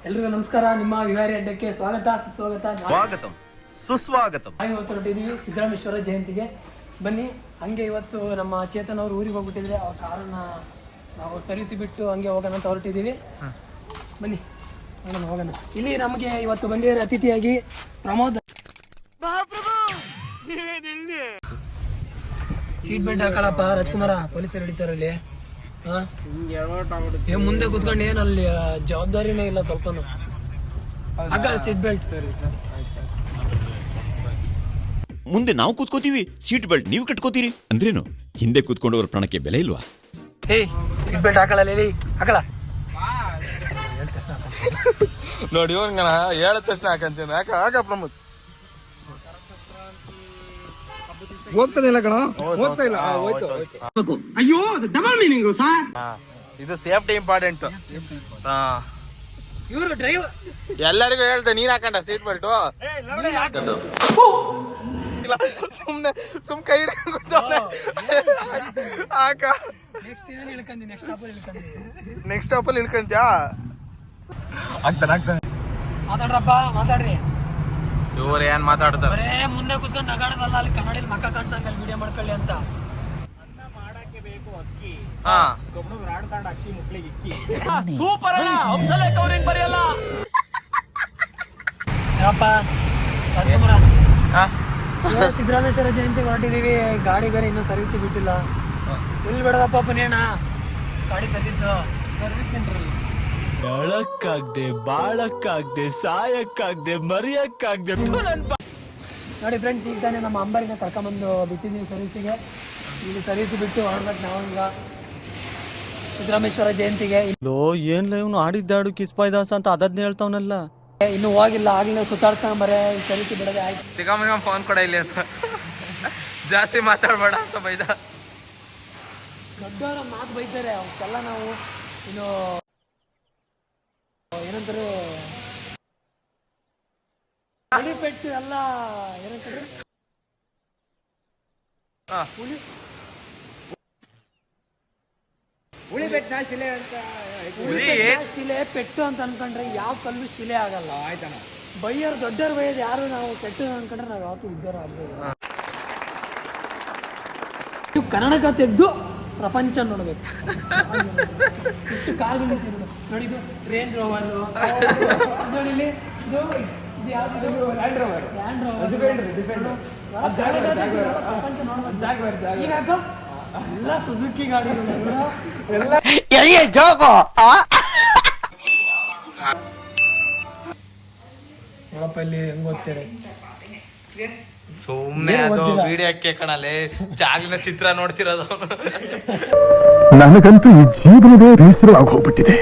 ಎಲ್ರಿಗೂ ನಮಸ್ಕಾರ. ನಿಮ್ಮ ವಿಹಾರಿ ಅಡ್ಡಕ್ಕೆ ಸ್ವಾಗತ ಸುಸ್ವಾಗತ. ಇವತ್ತು ಹೊರಟಿದ್ದೀವಿ ಸಿದ್ದರಾಮೇಶ್ವರ ಜಯಂತಿಗೆ. ಬನ್ನಿ. ಹಂಗೆ ಇವತ್ತು ನಮ್ಮ ಚೇತನ್ ಅವರು ಊರಿಗೆ ಹೋಗ್ಬಿಟ್ಟಿದ್ರೆ ಅವ್ರ ಕಾರನ್ನ ನಾವು ಸರಿಸಿ ಬಿಟ್ಟು ಹಂಗೆ ಹೋಗೋಣ ಅಂತ ಹೊರಟಿದ್ದೀವಿ. ಬನ್ನಿ ಹೋಗೋಣ. ಇಲ್ಲಿ ನಮಗೆ ಇವತ್ತು ಬಂದಿರೋ ಅತಿಥಿಯಾಗಿ ಪ್ರಮೋದ್. ಸೀಟ್ ಬೆಲ್ಟ್ ಹಾಕಳಪ್ಪ ರಾಜ್ಕುಮಾರ, ಪೊಲೀಸರು ಹಿಡಿತಾರಲ್ಲಿ. ಮುಂದೆ ಕುತ್ಕೊಂಡು ಏನಲ್ಲಿ ಜವಾಬ್ದಾರಿನೇ ಇಲ್ಲ ಸ್ವಲ್ಪನು. ಹಾಕಳ ಸೀಟ್ ಬೆಲ್ಟ್. ಮುಂದೆ ನಾವು ಕೂತ್ಕೋತೀವಿ, ಸೀಟ್ ಬೆಲ್ಟ್ ನೀವು ಕಟ್ಕೋತೀರಿ ಅಂದ್ರೇನು? ಹಿಂದೆ ಕೂತ್ಕೊಂಡವ್ರ ಪ್ರಾಣಕ್ಕೆ ಬೆಲೆ ಇಲ್ವಾ? ಹೇ ಸೀಟ್ ಬೆಲ್ಟ್ ಹಾಕಳಲ್ಲ, ಹಾಕಳ ನೋಡಿ ಇವ್ನ ಹೇಳ ತಕ್ಷಣ ಹಾಕಂತೀನಿ. ಹಾಕ ಪ್ರಮೋದ್. ಹೋಗ್ತದಿಲ್ಲ ಕಣ, ಹೋಗ್ತಾ ಇಲ್ಲ. ಅಯ್ಯೋ ಡಬಲ್ ಮೀನಿಂಗ್ ಸರ್. ಇದು ಸೇಫ್ಟಿ ಇಂಪಾರ್ಟೆಂಟ್. ಇವರು ಡ್ರೈವರ್ ಎಲ್ಲರಿಗೂ ಹೇಳ್ದೆ, ನೀನ್ ಹಾಕೊಂಡ ಸೀಟ್ ಬೆಲ್ಟ್. ಸುಮ್ ಕೈ ಹಾಕ. ನೆಕ್ಸ್ಟ್ ಸ್ಟಾಪ್ ಅಲ್ಲಿ ಇಳ್ಕಂತ್ಯಾ? ಆಗ್ತಾನೆ. ಮಾತಾಡ್ರಪ್ಪ, ಮಾತಾಡ್ರಿ. ಇವ್ರು ಏನ್ ಮಾತಾಡ್ತಾರೆ? ಬರೇ ಮುಂದೆ ಕುತ್ಕೊಂಡು ನಗಾಡೋದಲ್ಲ, ಅಲ್ಲಿ ಕನ್ನಡಿಯಲ್ಲಿ ಮಕ್ಕ ಕಾಣ್ಸಂಗ ವಿಡಿಯೋ ಮಾಡ್ಕೊಳ್ಳಿ ಅಂತ. ಸೂಪರ್ ಹಂಸಲೇಖ ಅವ್ರೇನ್ ಬರೆಯಲ್ಲ. ಏನಪ್ಪ ರಾಜ್ಕುಮಾರ, ಸಿದ್ದರಾಮೇಶ್ವರ ಜಯಂತಿ ಹೊರಟಿದೀವಿ. ಗಾಡಿ ಬೇರೆ ಇನ್ನೂ ಸರ್ವಿಸ್ ಬಿಟ್ಟಿಲ್ಲ. ಎಲ್ಲಿ ಬಿಡದಪ್ಪ ಪುಣ್ಯಣ್ಣ ಗಾಡಿ ಸರ್ವಿಸ್ ಸೆಂಟರ್. ಬೆಳಕ್ಕಾಗ್ದೆ, ಬಾಳಕ್ಕಾಗ್ದೆ, ಸಾಯಕ್ಕಾಗ್ದೆ, ಮರಿಯಕ್ಕಾಗ್ದೆ. ನೋಡಿ ಫ್ರೆಂಡ್ಸ್, ಈಗ ತಾನೇ ನಮ್ಮ ಅಂಬಾರಿನ ಕರ್ಕೊಂಬಂದು ಬಿಟ್ಟಿದ್ದೀವಿ ಸರ್ವಿಸಿಗೆ. ಇಲ್ಲಿ ಸರ್ವಿಸ್ ಬಿಟ್ಟು ಹೊರಡ್ಬೇಕು ನಾವೀಗ ಸಿದ್ದರಾಮೇಶ್ವರ ಜಯಂತಿಗೆ. ಏನ್ಲ ಇವನು ಆಡಿದ್ದಾಡು ಕಿಸ್ಪಾಯ್ದಾಸ ಅಂತ ಅದನ್ನೇ ಹೇಳ್ತಾವನಲ್ಲ. ಇನ್ನೂ ಹೋಗಿಲ್ಲ, ಆಗ್ಲೇ ಸುತ್ತಾಡ್ಸ್ಕೊಂಡ್ ಬರೇ ಸರ್ವಿಸ್ ಬಿಡೋದೇ ಆಯ್ತು. ಸಿಗಮ್ಮ ಫೋನ್ ಕೊಡ ಇಲ್ಲಿ ಅಂತ ಜಾಸ್ತಿ ಮಾತಾಡ್ಬೇಡ ಅಂತ ಬೈದ. ದೊಡ್ಡವರ ಮಾತು ಬೈತಾರೆ, ಅವಕ್ಕೆಲ್ಲ ನಾವು ಇನ್ನು ಏನಂತಾರೆ ಪೆಟ್ಟು ಎಲ್ಲ ಏನಂತಾರೆ ಉಳಿಬೆಟ್ಟನ ಶಿಲೆ ಅಂತ. ಶಿಲೆ ಪೆಟ್ಟು ಅಂತ ಅನ್ಕೊಂಡ್ರೆ ಯಾವ ಕಲ್ಲು ಶಿಲೆ ಆಗಲ್ಲ. ಆಯ್ತಣ್ಣ, ಬೈಯರ್ ದೊಡ್ಡವ್ರು ಬೈಯೋದು ಯಾರು, ನಾವು ಪೆಟ್ಟು ಅನ್ಕೊಂಡ್ರೆ ನಾವು ಯಾವತ್ತೂ ಉದ್ದಾರ ಆಗ್ಬೋದು. ನೀವು ಕನ್ನಡಕ ತೆಗೆದು ಪ್ರಪಂಚ ನೋಡ್ಬೇಕು. ಇಷ್ಟು ಕಾಲ್ಗಳು ನೋಡಿ. ಇದು ರೇಂಜ್ ರೋವರ್ ನೋಡಿಲಿ. ಇದು ಯಾವ್ದು? Land rover. ಪ್ರಪಂಚ ನೋಡ್ಬೇಕು. ಈಗ ಎಲ್ಲ ಸುಜುಕಿ ಗಾಡಿಗಳು ನೋಡಪ್ಪ ಇಲ್ಲಿ ಹೆಂಗ್ ಓದ್ತಾರೆ. ಸುಮ್ನೆ ಅದು ವಿಡಿಯೋಕ್ಕೆ ಕಣಲೆ ಜಾಗನ ಚಿತ್ರ ನೋಡ್ತಿರೋದು. ನನಗಂತೂ ಈ ಜೀವನವೇ ಬೇಸರವಾಗಿ ಹೋಗ್ಬಿಟ್ಟಿದೆ.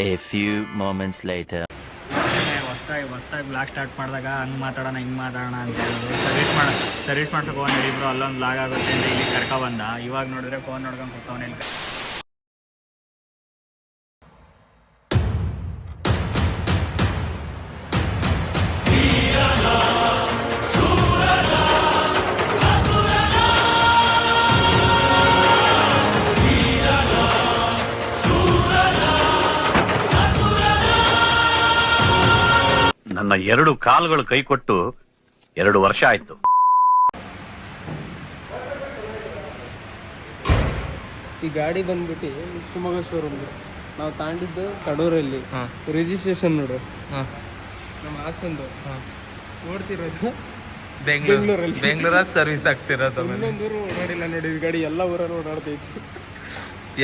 A few moments later. ಹೊಸ್ದಾಗಿ ಬ್ಲಾಗ್ ಸ್ಟಾರ್ಟ್ ಮಾಡಿದಾಗ ಹಂಗೆ ಮಾತಾಡೋಣ ಹಿಂಗೆ ಮಾತಾಡೋಣ ಅಂತ ಹೇಳೋದು. ಸರ್ವಿಸ್ ಮಾಡ್ಸೋಕೆ ಹೋಗಿ ನಡೀಬ್ರು, ಅಲ್ಲೊಂದು ಬ್ಲಾಗ್ ಆಗುತ್ತೆ ಅಂತ ಇಲ್ಲಿ ಕರ್ಕೊಬಂದ. ಇವಾಗ ನೋಡಿದ್ರೆ ಫೋನ್ ನೋಡ್ಕೊಂಡು ಕೂತವನೇ. ನನ್ನ 2 ಕಾಲುಗಳು ಕೈ ಕೊಟ್ಟು 2 ವರ್ಷ ಆಯ್ತು. ಈ ಗಾಡಿ ಬಂದ್ಬಿಟ್ಟು ಶಿವಮೊಗ್ಗ ಶೋರೂಮ್. ನಾವು ತಾಂಡಿದ್ದು ಕಡೂರಲ್ಲಿ. ರಿಜಿಸ್ಟ್ರೇಷನ್ ನೋಡು ನಮ್ಮ ಹಾಸಂದು. ಓಡ್ತಿರೋದು ಬೆಂಗಳೂರಲ್ಲಿ. ಬೆಂಗಳೂರಲ್ಲಿ ಸರ್ವಿಸ್ ಆಗ್ತಿರೋದು. ಇನ್ನೊಂದೂರು ಓಡಾಡಿಲ್ಲ ನೋಡಿ. ಈ ಗಾಡಿ ಎಲ್ಲ ಊರಲ್ಲಿ ಓಡಾಡ್ತೈತಿ.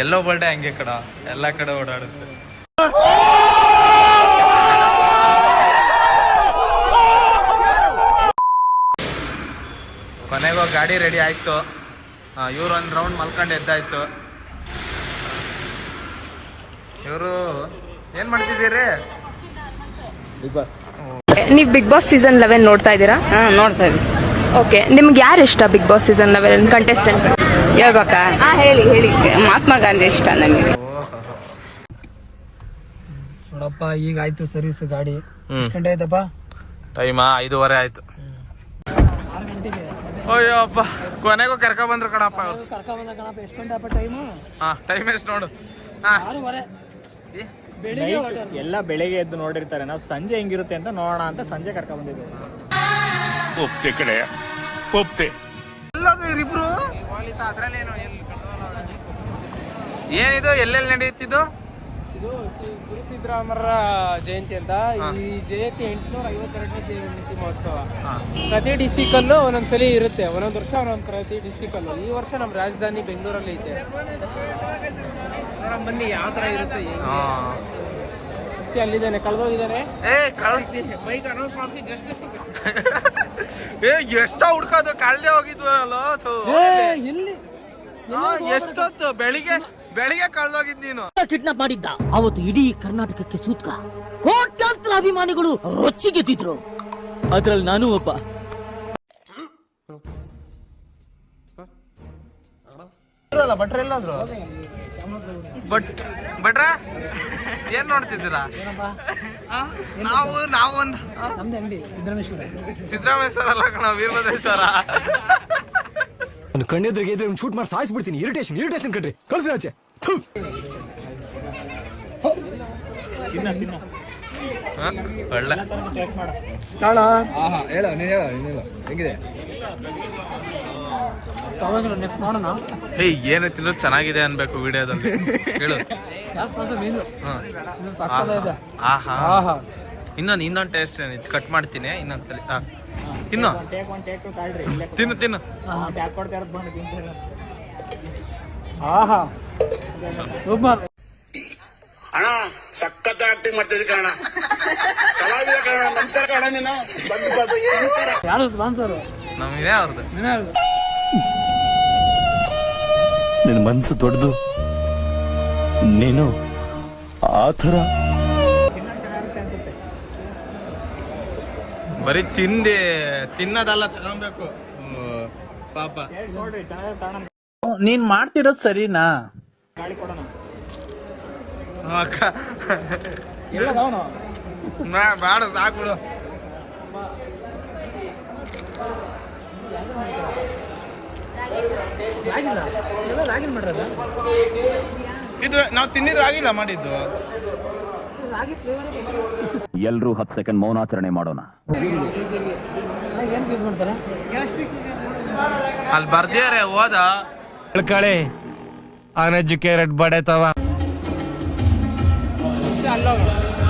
ಎಲ್ಲೋ ಬರ್ಡೆ ಹಂಗೆ ಕಡ ಎಲ್ಲ ಕಡೆ ಓಡಾಡುತ್ತೆ. ಕೊನೆಗೋ ಗಾಡಿ ರೆಡಿ ಆಯ್ತು. ಇವ್ರು ಒಂದು ರೌಂಡ್ ಮಲ್ಕೊಂಡು ಎದ್ದಾಯ್ತು. ಇವರು ಏನ್ ಮಾಡ್ತಿದ್ದೀರಿ? Bigg Boss. ನೀವು ಬಿಗ್ ಬಾಸ್ ಸೀಸನ್ 11 ನೋಡ್ತಾ ಇದ್ದೀರಾ? ನೋಡ್ತಾ ಇದ್ದೀವಿ. ಓಕೆ, ನಿಮ್ಗೆ ಯಾರು ಇಷ್ಟ ಬಿಗ್ ಬಾಸ್ ಸೀಸನ್ 11 ಕಂಟೆಸ್ಟೆಂಟ್? ಹೇಳ್ಬೇಕಾ? ಹೇಳಿ. ಮಹಾತ್ಮ ಗಾಂಧಿ ಇಷ್ಟ ನಮಗೆ. ನೋಡಪ್ಪ ಈಗ ಆಯ್ತು ಸರ್ವಿಸ್ ಗಾಡಿ. ಎಷ್ಟು ಗಂಟೆ ಆಯ್ತಪ್ಪ? ಟೈಮಾ 5:30 ಆಯ್ತು. 6 ಗಂಟೆಗೆ ಅಯ್ಯೋ ಅಪ್ಪ, ಕೊನೆಗೂ ಕರ್ಕೊ ಬಂದ್ರು ಕಣಪ್ಪ. ಕರ್ಕೊಂಬಂದ ಕಣಪ್ಪ. ಎಷ್ಟು ಗಂಟೆ ಅಪ್ಪ ಟೈಮು? ಟೈಮ್ ಎಷ್ಟು ನೋಡು. 6:30 ಬೆಳಿಗ್ಗೆ ಹೊರಟರು. ಎಲ್ಲ ಬೆಳಿಗ್ಗೆ ಎದ್ದು ನೋಡಿರ್ತಾರೆ, ನಾವು ಸಂಜೆ ಹೆಂಗಿರುತ್ತೆ ಅಂತ ನೋಡೋಣ ಅಂತ ಸಂಜೆ ಕರ್ಕೊಂಡ್ ಬಂದಿದ್ದೀವಿ. ಒಪ್ತೆ ಕಡೆ ಒಪ್ತೆ. ಇಬ್ರು ಏನಿದು, ಎಲ್ಲೆಲ್ಲಿ ನಡೆಯುತ್ತಿದ್ದು? ಇದು ಗುರು ಸಿದ್ದರಾಮರ ಜಯಂತಿ ಅಂತ. ಈ ಜಯಂತಿ 852ನೇ ಜಯಂತಿ ಮಹೋತ್ಸವ. ಪ್ರತಿ ಡಿಸ್ಟಿಕ್ ಅಲ್ಲೂ ಒಂದೊಂದ್ಸಲಿ ಇರುತ್ತೆ, ಒಂದೊಂದು ವರ್ಷ ಒಂದೊಂದು ಪ್ರತಿ ಡಿಸ್ಟಿಕ್ ಅಲ್ಲೂ. ಈ ವರ್ಷ ನಮ್ಮ ರಾಜಧಾನಿ ಬೆಂಗಳೂರಲ್ಲಿ ಐತೆ. ಬನ್ನಿ ಯಾವ ತರ ಇರುತ್ತೆ. ಅಲ್ಲಿದ್ದಾನೆ, ಕಳ್ದೋಗಿದ್ದಾನೆ. ಬೈಕ್ ಅನೌನ್ಸ್ ಮಾಡಿಸಿ ಜಸ್ಟ್ ಎಷ್ಟೋ ಹುಡ್ಕೋದು, ಕಳ್ದೆ ಹೋಗಿದ್ವು ಅಲ್ಲ. ಎಲ್ಲಿ ಎಷ್ಟೊತ್ತು? ಬೆಳಿಗ್ಗೆ ಕಳ್ದೋಗಿದ್ ನೀನು. ಕಿಡ್ನಾಪ್ ಮಾಡಿದ್ದ ಅವತ್ತು ಇಡೀ ಕರ್ನಾಟಕಕ್ಕೆ ಸೂತ್ಕ. ಕೋಟ್ಯಾಂತರ ಅಭಿಮಾನಿಗಳು ರೊಚ್ಚಿಗೆದ್ದಿದ್ರು, ಅದ್ರಲ್ಲಿ ನಾನು ಒಬ್ಬ. ಭಟ್ರ ಎಲ್ಲಾದ್ರು? ಭಟ್ರ ಏನ್ ನೋಡ್ತಿದ್ದೀರಾ? ನಾವು ಒಂದು ನಮ್ದು ಅಂಗಡಿ ಸಿದ್ದರಾಮೇಶ್ವರ ಅಲ್ಲ ಕಣ, ವೀರಭದ್ರೇಶ್ವರ. ಕಣ್ಣೆದ್ರಿಗೆ ಇದ್ರೆ ಶೂಟ್ ಮಾಡಿ ಸಾಯಿಸ್ಬಿಡ್ತೀನಿ. ಇರಿಟೇಷನ್ ಕಣ್ರಿ, ಕಳ್ಸಿ ಆಚೆ. ಒಳ್ಳೆ ಹೆಂಗಿದೆ ನೋಡೋಣ. ಏನು ತಿನ್ನೋದು ಚೆನ್ನಾಗಿದೆ ಅನ್ಬೇಕು ವಿಡಿಯೋದಲ್ಲಿ. ಹೇಳು. ಆಹಾ, ಇನ್ನೊಂದು ಟೇಸ್ಟ್ ಕಟ್ ಮಾಡ್ತೀನಿ ಇನ್ನೊಂದ್ಸಲಿ. ತಿನ್ನು ತಿನ್ನು. ಆಹಾ ಸೂಪರ್ ಅಣ್ಣ ಸಖತ್ ಆಕ್ಟಿಂಗ್ ಮಾಡ್ತಿದ್ದೆ ಕಣ, ಕಲಾವಿದ ಕಣ. ನಮಸ್ಕಾರ ಕಣ, ನೀನು ಯಾರು ಸ್ಪಾನ್ಸರ್? ನಮ್ಗೆ ಅವ್ರದ್ದು. ನಿನ್ನ ಮನ್ಸು ದೊಡ್ಡದು, ನೀನು ಆ ಥರ ಬರೀ ತಿನ್ನೋದಲ್ಲ, ತಗೊಬೇಕು ಪಾಪ. ನೀನ್ ಮಾಡ್ತಿರೋದು ಸರಿನಾ? ಗಾಳಿ ಕೊಡೋಣ. ಬೇಡ, ಸಾಕ್ಬಿಡು. ಇದು ನಾವು ತಿಂದಿದ್ದು ಆಗಿಲ್ಲ ಮಾಡಿದ್ದು. ಎಲ್ರೂ 10 ಸೆಕೆಂಡ್ ಮೌನಾಚರಣೆ ಮಾಡೋಣ. ಏನು ಯೂಸ್ ಮಾಡ್ತಾರೆ? ಅಲ್ಲಿ ಬರ್ದಿಯಾರೆ, ಹೋದ ಕಳೆ ಅನ್ಎಜುಕೇಟೆಡ್ ಬಡತವ.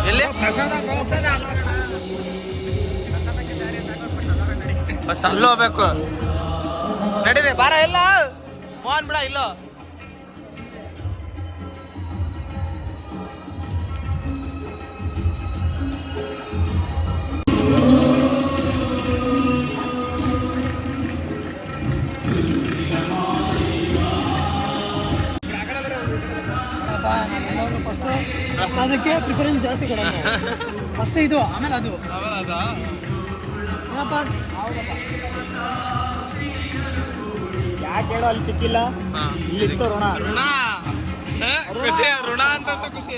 ಎಲ್ಲಿ ಬಸ್ ಅಲ್ಲೂ ಹೋಗ್ಬೇಕು. ನಡೀರಿ, ಬಾರ. ಇಲ್ಲ ಮೋಹನ್ ಬಿಡ, ಇಲ್ಲೋ ಪ್ರಸಾದಕ್ಕೆ ಪ್ರಿಫರೆನ್ಸ್ ಜಾಸ್ತಿ ಕೊಡೋಣ. ಫಸ್ಟ್ ಇದು, ಆಮೇಲೆ ಅದು. ಯಾಕೆ ಹೇಳೋ, ಅಲ್ಲಿ ಸಿಕ್ಕಿಲ್ಲ, ಇಲ್ಲಿತ್ತು ಋಣ. ಖುಷಿ, ಋಣ ಅಂತ ಖುಷಿ.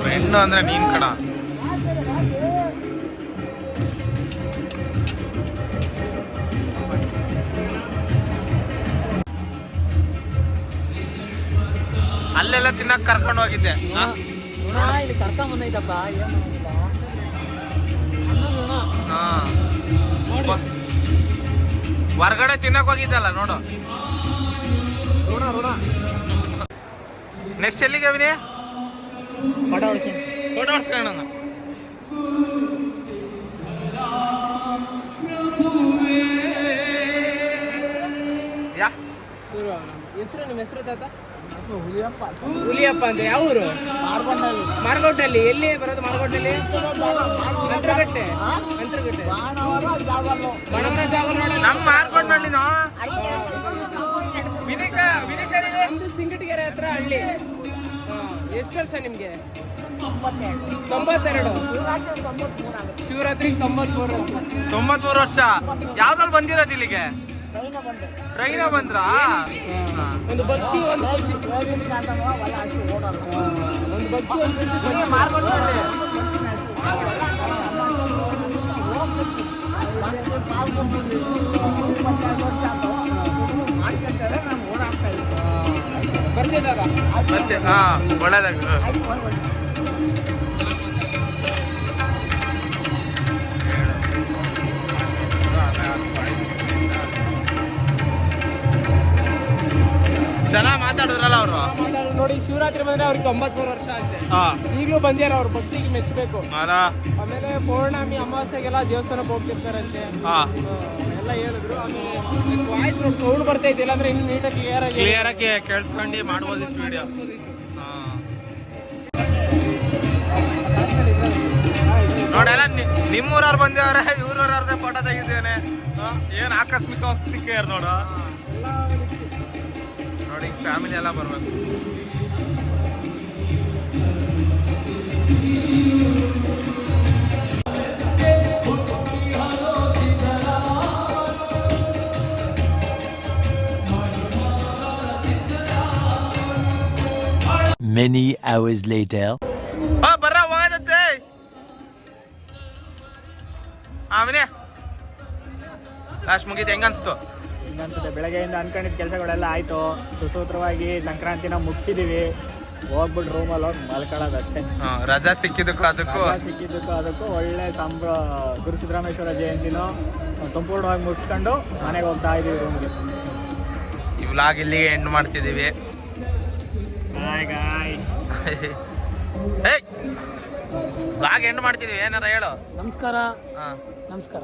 ಫ್ರೆಂಡ್ ಅಂದ್ರೆ ನೀನ್ ಕಣ. ಅಲ್ಲೆಲ್ಲ ತಿನ್ನಕ್ ಕರ್ಕೊಂಡು ಹೋಗಿದ್ದೆ. ಇಲ್ಲಿ ಕರ್ಕೊಂಡ್ ಬಂದೈತಪ್ಪ. ಹೊರಗಡೆ ತಿನ್ನಕ್ ಹೋಗಿದ್ದಲ್ಲ ನೋಡು. ನೆಕ್ಸ್ಟ್ ಎಲ್ಲಿಗೆ ವಿನಿ? ಫೋಟೋ ಹೊಡ್ಸ್ಕೊಳ್ಳೋಣ. ಹೆಸರು, ನಿಮ್ಮ ಹೆಸರು ತಾತ? ಹುಲಿಯಪ್ಪ ಅಂತ. ಯಾವ ಊರು? ಮಾರ್ಗೋಟಲ್ಲಿ. ಎಲ್ಲಿ ಬರೋದು ಮಾರ್ಗೋಟಲ್ಲಿ? ಅಂತರಗಟ್ಟೆ. ಬಣವರ ಜಾಗರ್ ನೋಡ. ನಮ್ಮ ಮಾರ್ಕೊಂಡ್ನಳ್ಳಿನೋ ಸಿಂಗಟಗೆರೆ ಹತ್ರ ಹಳ್ಳಿ. ಎಷ್ಟು ವರ್ಷ ನಿಮ್ಗೆ? 92. ಶಿವರಾತ್ರಿಗೆ 93 ವರ್ಷ. ಯಾವ್ದ್ರಲ್ಲಿ ಬಂದಿರೋದು ಇಲ್ಲಿಗೆ? ಟ್ರೈನ ಬಂದ್ರಾ? ಒಂದು ಭಕ್ತಿ ಒಂದು ಖುಷಿ. ಒಂದು ಭಕ್ತಿ ಒಂದು ಖುಷಿ. ಬರ್ತಿದ್ದಾಗ ಮತ್ತೆ ಒಳ್ಳೇದಾಗ. ಚೆನ್ನಾಗಿ ಮಾತಾಡಿದ್ರಲ್ಲ ಅವರು. ನೋಡಿ, ಶಿವರಾತ್ರಿ ಬಂದ್ರೆ ಅವ್ರಿಗೆ 93 ವರ್ಷ ಆಯ್ತು. ಈಗಲೂ ಬಂದ್ಯಾರ, ಅವ್ರ ಭಕ್ತಿಗೆ ಮೆಚ್ಚಬೇಕು. ಆಮೇಲೆ ಪೌರ್ಣಮಿ ಅಮಾವಾಸ್ಯೆಗೆಲ್ಲ ದೇವಸ್ಥಾನಕ್ಕೆ ಹೋಗ್ತಿರ್ತಾರಂತೆ ಎಲ್ಲ ಹೇಳಿದ್ರು. ಆಮೇಲೆ ವಾಯ್ಸ್ ನೋಡಿ ಸೌಂಡ್ ಬರ್ತೈತಿ, ಇಲ್ಲಾಂದ್ರೆ ಇನ್ನು ನೀಟಾಗಿ ಕ್ಲಿಯರ್ ಆಗಿ ಕೇಳಿಸ್ಕೊಂಡು ಮಾಡ್ಬೋದಿತ್ತು ವಿಡಿಯೋ. ನೋಡೆಲ್ಲ ನಿಮ್ಮೂರವ್ರು ಬಂದೇವ್ರೆ, ಇವ್ರವ್ರದೇ ಫೋಟೋ ತೆಗಿದ್ದೇನೆ. ಏನ್ ಆಕಸ್ಮಿಕವಾಗಿ ಸಿಕ್ಕ್ಯಾರ ನೋಡು. ನೋಡಿ ಫ್ಯಾಮಿಲಿ ಎಲ್ಲ ಬರ್ಬೇಕು. Many hours later. ಬರ್ರ ಹೋಗತ್ತೆ. ಆಮೇಲೆ ಲಾಸ್ಟ್ ಮುಗೀತು. ಹೆಂಗನ್ಸ್ತು? ಇನ್ನೊಂದ್ಸತಿ ಬೆಳಗ್ಗೆಯಿಂದ ಅನ್ಕೊಂಡಿದ್ದ ಕೆಲಸಗಳೆಲ್ಲ ಆಯಿತು. ಸುಸೂತ್ರವಾಗಿ ಸಂಕ್ರಾಂತಿನ ಮುಗಿಸಿದ್ದೀವಿ. ಹೋಗ್ಬಿಟ್ಟು ರೂಮಲ್ಲಿ ಹೋಗಿ ಮಲ್ಕೊಳ್ಳೋದು ಅಷ್ಟೇ. ರಜಾ ಸಿಕ್ಕಿದ್ದಕ್ಕೂ ಅದಕ್ಕೂ ಒಳ್ಳೆ ಗುರುಸಿದ್ದರಾಮೇಶ್ವರ ಜಯಂತಿನೂ ಸಂಪೂರ್ಣವಾಗಿ ಮುಗಿಸ್ಕೊಂಡು ಮನೆಗೆ ಹೋಗ್ತಾ ಇದ್ದೀವಿ ರೂಮ್ಗೆ. ಈ ವ್ಲಾಗ್ ಇಲ್ಲಿಗೆ ಎಂಡ್ ಮಾಡ್ತಿದ್ದೀವಿ. ವ್ಲಾಗ್ ಎಂಡ್ ಮಾಡ್ತಿದ್ದೀವಿ. ಏನಾರ ಹೇಳು. ನಮಸ್ಕಾರ. ನಮಸ್ಕಾರ.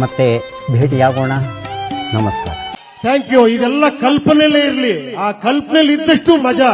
ಮತ್ತೆ ಭೇಟಿಯಾಗೋಣ. ನಮಸ್ಕಾರ. Thank you. ಇದೆಲ್ಲ ಕಲ್ಪನೆಯಲ್ಲೇ ಇರಲಿ. ಆ ಕಲ್ಪನೆಯಲ್ಲಿ ಇದ್ದಷ್ಟು ಮಜಾ.